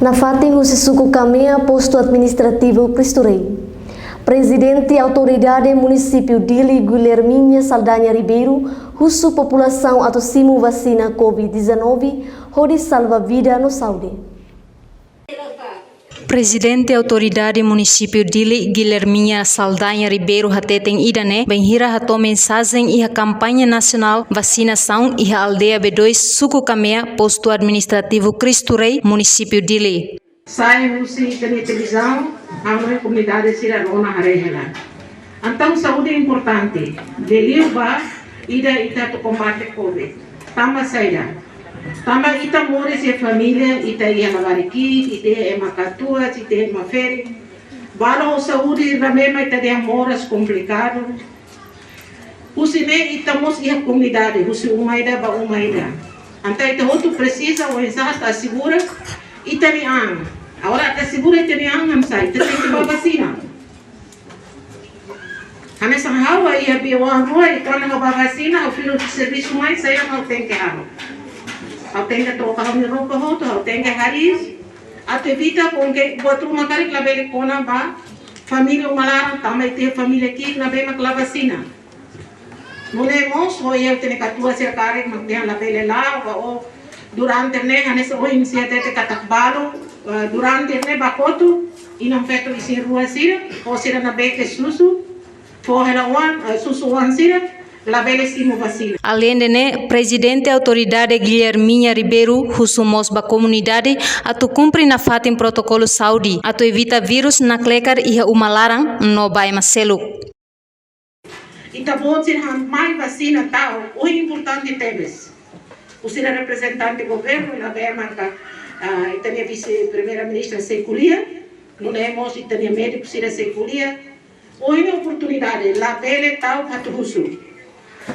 Na Fatim Suku Kamea, posto administrativo Cristo Rei. Presidente Autoridade Município Dili Guilherminha Saldanha Ribeiro, husu população atosimu vacina Covid-19, hodi salva vida no Saudi. Presidente Autoridade Município Dili Guilherminha Saldanha Ribeiro hateten idane benhira hato mensagem e a campanha nacional vacinação e a aldeia B2 Suku Kamea, posto administrativo Cristo Rei, Município Dili. Saímos da televisão, a nossa comunidade cidadã harehela. Então, saúde é importante. Deliva ida to combate Covid. Tama saída. Tama ita mora se família, ita ia lavariki, ita é macatua, ita é maferi. Bala o saúde ramema ita de moras complicado. Usine ita mos ia comunidade, usi umaida ba umaida. Então ita outro precisa o exata segura ita ni ang. Agora ita segura ita ni ang amsai, ita tem que ba vacina. Kami sa hawa ia biwa rua ita na ba vacina, o filho de serviço mais saya não tem que hawa. Ao tem que trocar o roupa roto, ao tem que haris, até evita porque botou uma cara que lá vem com a ba família malaram, também tem família aqui que lá vem com a vacina. Não é moço, ou eu tenho que atuar se a cara que mantenha lá vem lá ou durante né, a nessa hoje se até que catabalo durante né bacoto e não feito isso em rua sira, ou se na beca susu, forra one susu one sira. Além de né, Presidente Autoridade Guilherminha Ribeiro, husumos ba comunidade, atu cumpre na Fatim protocolo Saudi, atu evita vírus na klecar e uma larang no bai maselu. Ita bom ser mais vacina tal, o importante temes. O ser representante do governo, ela vai marcar, ita minha vice-primeira-ministra Seculia, não é moço, ita minha médico ser Seculia, o oportunidade, lá bele tal para tudo.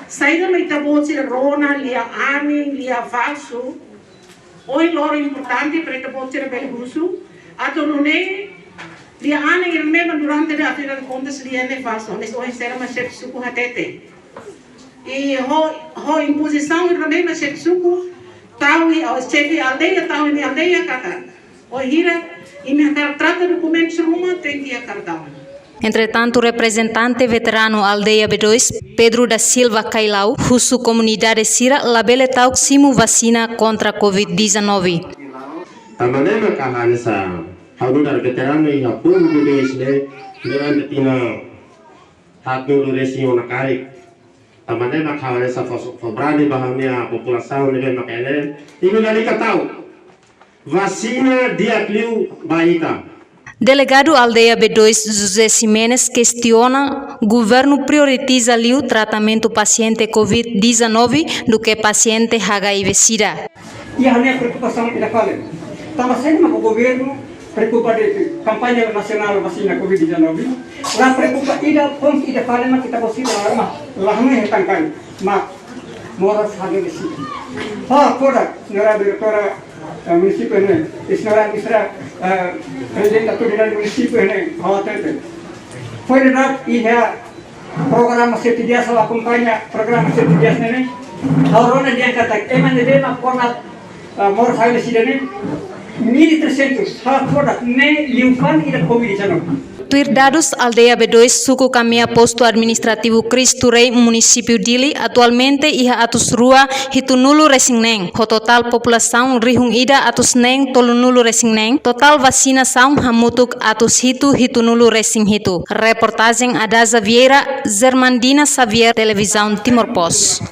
Saída me tabo se rona lia ami lia falso oi loro importante para tabo se bel russo ato nune lia ani il mema durante a fira contas lia ne falso mas oi será mais chef suco hatete e ho imposição e também mais chef suco tau e o chef aldeia tau e aldeia kata oi hira e me trata documentos ruma tem que acardar. Entretanto, o representante veterano Aldeia B2, Pedro da Silva Cailau, husu comunidade Sira, labele tauk simu vacina contra Covid-19. Tamanema kahane sa haudar veterano e apoio do desne, durante tina hakno resi ona kai. Tamanema kahane sa fobrani bahamia população neve makele. Ibu nali katau. Vacina diakliu baita. Delegado Aldeia B2 José Ximenes questiona: governo prioritiza o tratamento paciente Covid-19 do que paciente HIV-Sida. E a minha preocupação é qual é? Estamos sendo o governo preocupado com a campanha nacional vacina Covid-19. Lá preocupa ida com ida fala mas kita possível lá não é tangkan, mas moras HIV-Sida. Fora senhora diretora município né, senhora ministra presidente autoridade município né, foi verdade e é programa 7 dias a acompanha programa 7 dias né, agora dia kata eman deve ma pona mor sabe se né 1.300 fora né liukan ida Covid-19. Tuir dados Aldeia B2 Suku Kamea, posto administrativo Cristo Rei, Município Dili, atualmente iha atus rua hitunulu resingneng. Ho total população rihung ida atus neng tolunulu resingneng. Total vacinação hamutuk atus hitunulu resing hitu. Reportagem Adaza Vieira, Zermandina Xavier, Televisão Timor Post.